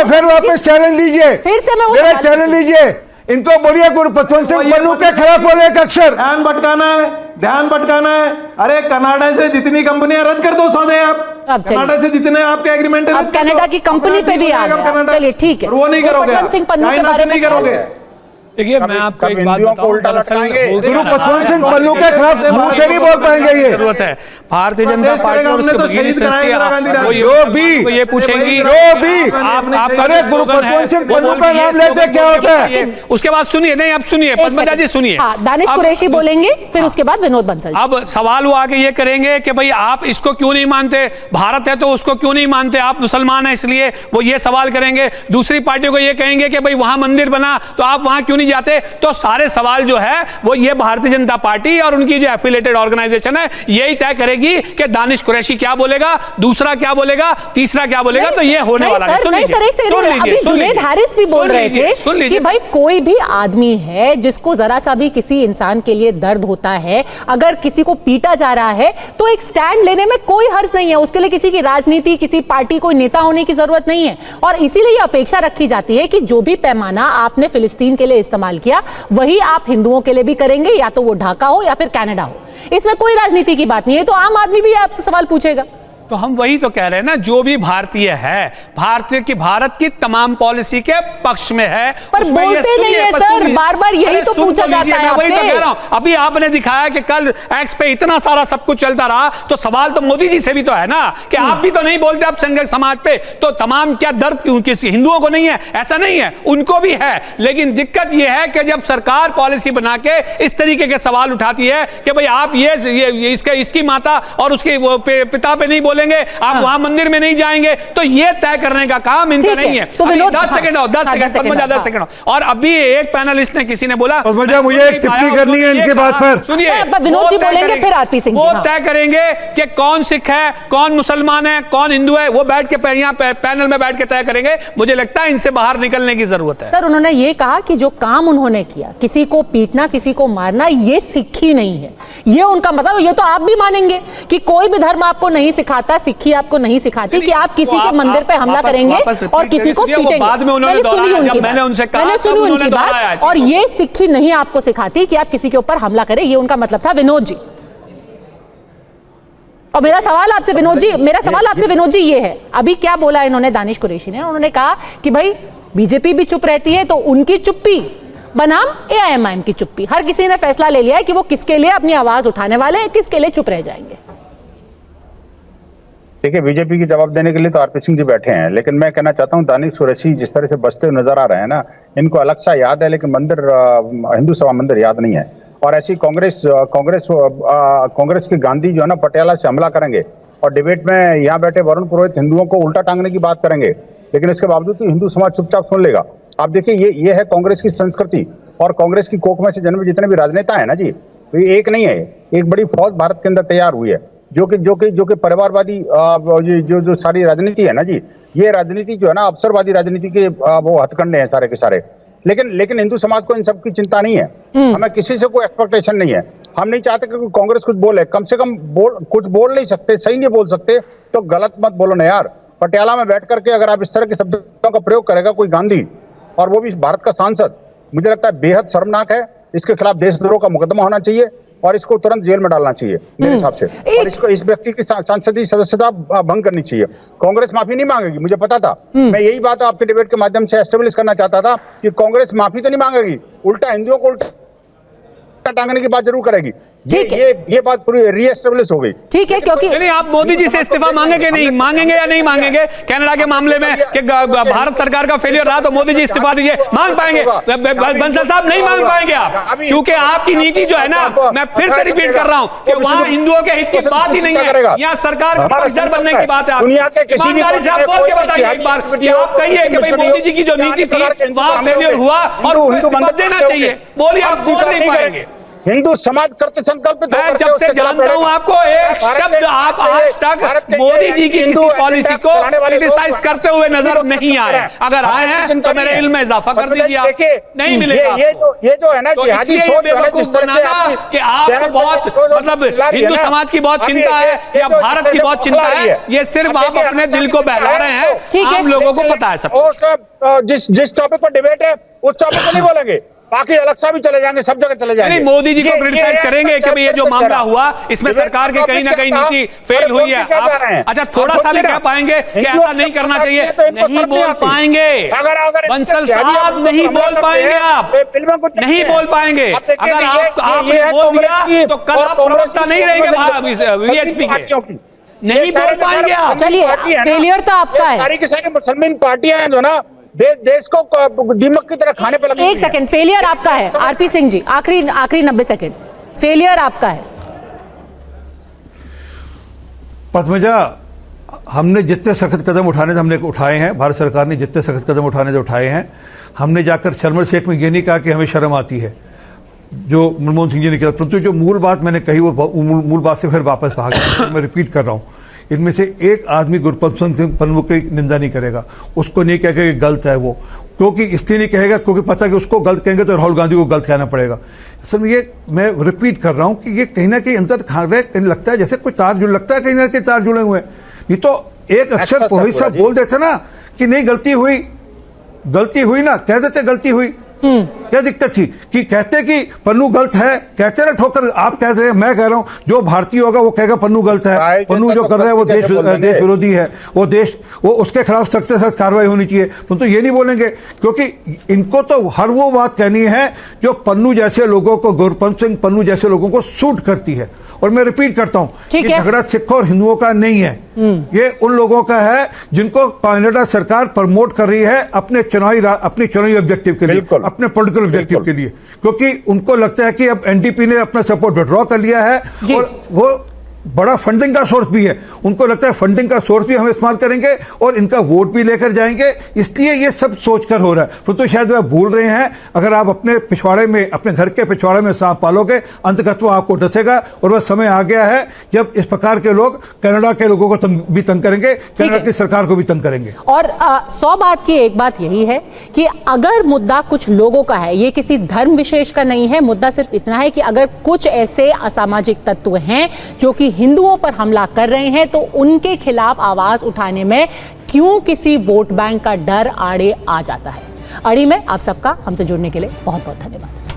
फिर वापस चैलेंज लीजिए, फिर से मैं मेरा चैलेंज लीजिए, इनको बोलिए गुरबचन सिंह पन्नू के खिलाफ बोले एक अक्षर। ध्यान भटकाना है, ध्यान भटकाना है। अरे कनाडा से जितनी कंपनियां रद्द कर दो सौदे आप, कनाडा से जितने आपके एग्रीमेंट अब कनाडा की कंपनी पे भी आ गया। चलिए ठीक है, वो नहीं करोगे, सिंह पन्नू के बारे में नहीं करोगे। देखिए मैं आपको एक बात बताऊं, गुरबचन सिंह पन्नू के खिलाफ मुंह से नहीं बोल पाएंगे। ये जरूरत है भारतीय जनता पार्टी और उसके भगिनी संस्था जो भी ये पूछेंगी, जो भी आप करे गुरबचन सिंह पन्नू का नाम लेते क्या होता है। उसके बाद सुनिए, नहीं आप सुनिए, पद्मजा जी सुनिए, दानिश कुरैशी बोलेंगे, फिर उसके बाद विनोद बंसल। अब सवाल वो आगे ये करेंगे कि भाई आप इसको क्यों नहीं मानते, भारत है तो उसको क्यों नहीं मानते, आप मुसलमान हैं इसलिए, वो ये सवाल करेंगे। दूसरी पार्टियों को ये कहेंगे कि भाई वहां मंदिर बना तो आप वहां क्यों नहीं जाते। तो सारे सवाल जो है वो ये भारतीय जनता पार्टी और उनकी जो एफिलिएटेड ऑर्गेनाइजेशन है यही तय करेगी कि दानिश कुरैशी क्या बोलेगा, दूसरा क्या बोलेगा, तीसरा क्या बोलेगा। तो ये होने वाला है। अभी जुनैद हारिस भी बोल रहे थे कि भाई कोई भी आदमी है जिसको जरा सा भी किसी इंसान के लिए दर्द होता है, अगर किसी को पीटा जा रहा है तो एक स्टैंड लेने में कोई हर्ज नहीं है। उसके लिए किसी की राजनीति, किसी पार्टी, कोई नेता होने की जरूरत नहीं है। और इसीलिए अपेक्षा रखी जाती है कि जो भी पैमाना आपने फिलिस्तीन के लिए इस्तेमाल किया वही आप हिंदुओं के लिए भी करेंगे, या तो वो ढाका हो या फिर कनाडा हो। इसमें कोई राजनीति की बात नहीं है। तो आम आदमी भी आपसे सवाल पूछेगा। तो हम वही तो कह रहे हैं ना, जो भी भारतीय है भारत की तमाम पॉलिसी के पक्ष में है, पर बोलते नहीं है सर, बार बार यही तो पूछा जाता है। वही तो कह रहा हूं, अभी आपने दिखाया कि कल एक्स पे इतना सारा सब कुछ चलता रहा, तो सवाल तो मोदी जी से भी तो है ना कि आप भी तो नहीं बोलते आप संघ समाज पे। तो तमाम क्या दर्द क्यों किसी हिंदुओं को नहीं है? ऐसा नहीं है, उनको भी है। लेकिन दिक्कत यह है कि जब सरकार पॉलिसी बना के इस तरीके के सवाल उठाती है कि भाई आप ये इसकी माता और उसके पिता पे नहीं बोलेंगे, आप वहां मंदिर में नहीं जाएंगे, तो ये तय करने का काम इनका नहीं है। तो 10 सेकंड और अभी एक पैनलिस्ट ने किसी ने बोला मुझे एक टिप्पणी करनी है इनके बात पर। सुनिए, विनोद जी बोलेंगे, फिर आरपी सिंह। वो तय करेंगे कि कौन सिख है, कौन मुसलमान है, कौन हिंदू है, वो बैठ के यहाँ पैनल में बैठ के तय करेंगे। मुझे लगता है इनसे बाहर निकलने की जरूरत है। सर उन्होंने ये कहा कि जो काम उन्होंने किया, किसी को पीटना, किसी को मारना, ये सिक्खी नहीं है। ये उनका मतलब, ये तो आप भी मानेंगे कि कोई भी धर्म आपको नहीं सिखाता, सिक्खी आपको नहीं सिखाती कि आप किसी के मंदिर पे हमला करेंगे और किसी को पीटेंगे। मैंने सुनी उनकी बात, और ये सिक्खी नहीं आपको सिखाती कि आप किसी के ऊपर हमला करें। ये उनका मतलब था। विनोद जी, और मेरा सवाल आपसे विनोद जी ये है, अभी क्या बोला इन्होंने, दानिश कुरैशी ने, उन्होंने कहा कि भाई बीजेपी भी चुप रहती है तो उनकी चुप्पी बनाम एआईएमआईएम की चुप्पी। हर किसी ने फैसला ले लिया है कि वो किसके लिए अपनी आवाज उठाने वाले हैं, किसके लिए चुप रह जाएंगे। देखिए, बीजेपी की जवाब देने के लिए तो आरपी सिंह जी बैठे हैं, लेकिन मैं कहना चाहता हूं दानिश कुरैशी जिस तरह से बचते हुए नजर आ रहे हैं ना, इनको अलग सा याद है, लेकिन मंदिर हिंदू सभा मंदिर याद नहीं है। और ऐसी कांग्रेस के गांधी जो है ना पटियाला से हमला करेंगे और डिबेट में यहाँ बैठे वरुण पुरोहित हिंदुओं को उल्टा टांगने की बात करेंगे, लेकिन इसके बावजूद तो हिंदू समाज चुपचाप सुन लेगा। आप देखिए, ये है कांग्रेस की संस्कृति। और कांग्रेस की कोख में से जन्मे जितने भी राजनेता है ना जी, तो ये एक नहीं है, एक बड़ी फौज भारत के अंदर तैयार हुई है, जो कि परिवारवादी जो सारी राजनीति है ना जी, ये राजनीति जो है ना अवसरवादी राजनीति के वो हथकंडे हैं सारे के सारे। लेकिन हिंदू समाज को इन सब की चिंता नहीं है। हमें किसी से कोई एक्सपेक्टेशन नहीं है। हम नहीं चाहते कि कांग्रेस कुछ बोले, कम से कम कुछ बोल नहीं सकते, सही नहीं बोल सकते तो गलत मत बोलो ना यार। पटियाला में बैठ करके अगर आप इस तरह के शब्दों का प्रयोग करेगा कोई गांधी, और वो भी भारत का सांसद, मुझे लगता है बेहद शर्मनाक है। इसके खिलाफ देशद्रोह का मुकदमा होना चाहिए और इसको तुरंत जेल में डालना चाहिए मेरे हिसाब से। और इस व्यक्ति की सांसदीय सदस्यता भंग करनी चाहिए। कांग्रेस माफी नहीं मांगेगी, मुझे पता था। मैं यही बात आपके डिबेट के माध्यम से एस्टेब्लिश करना चाहता था कि कांग्रेस माफी तो नहीं मांगेगी, उल्टा हिंदुओं को उल्टा टांगने की बात जरूर करेगी। ये बात पूरी रीएस्टेब्लिश हो गई। ठीक है, क्योंकि नहीं, आप मोदी जी से इस्तीफा मांगेंगे नहीं मांगेंगे या नहीं मांगेंगे कनाडा के मामले में कि भारत सरकार का फेलियर रहा तो मोदी जी इस्तीफा दीजिए, मांग पाएंगे? बंसल साहब नहीं मांग पाएंगे आप, क्योंकि आपकी नीति जो है ना, मैं फिर से रिपीट कर रहा हूं कि वहां हिंदुओं के हित की बात ही नहीं है, यहाँ सरकार का पक्षधर बनने की बात है। ईमानदारी से आप बोल के बताइए एक बार कि आप कहिए कि भाई मोदी जी की जो नीति थी वहां फेलियर हुआ और उनको इस्तीफा देना चाहिए। बोलिए, आप बोल नहीं पाएंगे। हिंदू समाज कृत संकल्पित मैं जब से जानता हूं आपको एक शब्द आप आज तक मोदी जी की किसी पॉलिसी को क्रिटिसाइज करते हुए नजर नहीं आए। अगर आए हैं तो मेरे इल्म में इजाफा कर दीजिए। आप नहीं मिलेगा। ये जो है ना तो इसलिए ये बेवकूफ बनाना कि आपको बहुत मतलब हिंदू समाज की बहुत चिंता है या भारत की बहुत चिंता है, ये सिर्फ आप अपने दिल को बहला रहे हैं। आम लोगों को पता है सब। जिस टॉपिक पर डिबेट है उस टॉपिक पर नहीं बोलेंगे, बाकी अलग सा भी चले जाएंगे, सब जगह चले जाएंगे। नहीं, मोदी जी को क्रिटिसाइज करेंगे कि भाई ये जो मामला हुआ इसमें सरकार की कहीं ना कहीं नीति फेल हुई है। आप अच्छा थोड़ा सा भी कह पाएंगे कि ऐसा नहीं करना चाहिए? नहीं बोल पाएंगे बंसल साहब, नहीं बोल पाएंगे आप, नहीं बोल पाएंगे। अगर आपने बोल दिया तो कल आप प्रवक्ता नहीं रहेंगे वीएचपी के, नहीं बोल पाएंगे आप। चलिए, फेलियर तो आपका है। सारी की सारी मुसलमान पार्टियां हैं जो ना देश को दीमक की तरह खाने पे लगी। एक सेकंड, फेलियर आपका है आरपी सिंह जी, आखिरी 90 सेकंड, फेलियर आपका है। पद्मजा, हमने जितने सख्त कदम उठाने थे हमने उठाए हैं, भारत सरकार ने जितने सख्त कदम उठाने थे उठाए हैं। हमने जाकर शर्म शेख में ये नहीं कहा कि हमें शर्म आती है जो मनमोहन सिंह जी ने किया, परंतु जो मूल बात मैंने कही वो मूल बात से फिर वापस भाग गया। मैं रिपीट कर रहा हूं, इनमें से एक आदमी गुरबख्श सिंह पन्नू की निंदा नहीं करेगा, उसको नहीं कहेगा कि गलत है वो, क्योंकि इसलिए नहीं कहेगा क्योंकि पता कि उसको गलत कहेंगे तो राहुल गांधी को गलत कहना पड़ेगा। असल में ये मैं रिपीट कर रहा हूं कि ये कहीं ना कहीं अंदर खा रहे, कहीं लगता है जैसे कोई तार जुड़, लगता है कहीं ना कहीं तार जुड़े हुए हैं। ये तो एक अक्षर पुरोहित साहब बोल देते ना कि नहीं गलती हुई ना, कह देते गलती हुई, क्या दिक्कत थी कि कहते कि पन्नू गलत है, कहते ना ठोकर, आप कह रहे हैं, मैं कह रहा हूं जो भारतीय होगा वो कहेगा पन्नू गलत है, पन्नू जो कर रहा है वो देश विरोधी है, वो उसके खिलाफ सख्त से सख्त कार्रवाई होनी चाहिए, तो ये नहीं बोलेंगे क्योंकि इनको तो हर वो बात कहनी है जो पन्नू जैसे लोगों को, गुरबख्श सिंह पन्नू जैसे लोगों को सूट करती है। और मैं रिपीट करता हूं कि झगड़ा सिखों और हिंदुओं का नहीं है, ये उन लोगों का है जिनको कनाडा सरकार प्रमोट कर रही है अपने चुनावी ऑब्जेक्टिव के लिए, अपने पॉलिटिकल ऑब्जेक्टिव के लिए, क्योंकि उनको लगता है कि अब एनडीपी ने अपना सपोर्ट विड्रॉ कर लिया है और वो बड़ा फंडिंग का सोर्स भी है, उनको लगता है फंडिंग का सोर्स भी हम इस्तेमाल करेंगे और इनका वोट भी लेकर जाएंगे, इसलिए ये सब सोचकर हो रहा है। तो शायद वह भूल रहे हैं, अगर आप अपने पिछवाड़े में, अपने घर के पिछवाड़े में सांप पालोगे अंततः आपको डसेगा और वह समय आ गया है जब इस प्रकार के लोग कनाडा के लोगों को भी तंग करेंगे, कनाडा की सरकार को भी तंग करेंगे। और 100 बात की एक बात यही है कि अगर मुद्दा कुछ लोगों का है, ये किसी धर्म विशेष का नहीं है, मुद्दा सिर्फ इतना है कि अगर कुछ ऐसे असामाजिक तत्व हैं जो कि हिंदुओं पर हमला कर रहे हैं तो उनके खिलाफ आवाज उठाने में क्यों किसी वोट बैंक का डर आड़े आ जाता है। अड़ी में आप सबका हमसे जुड़ने के लिए बहुत बहुत धन्यवाद।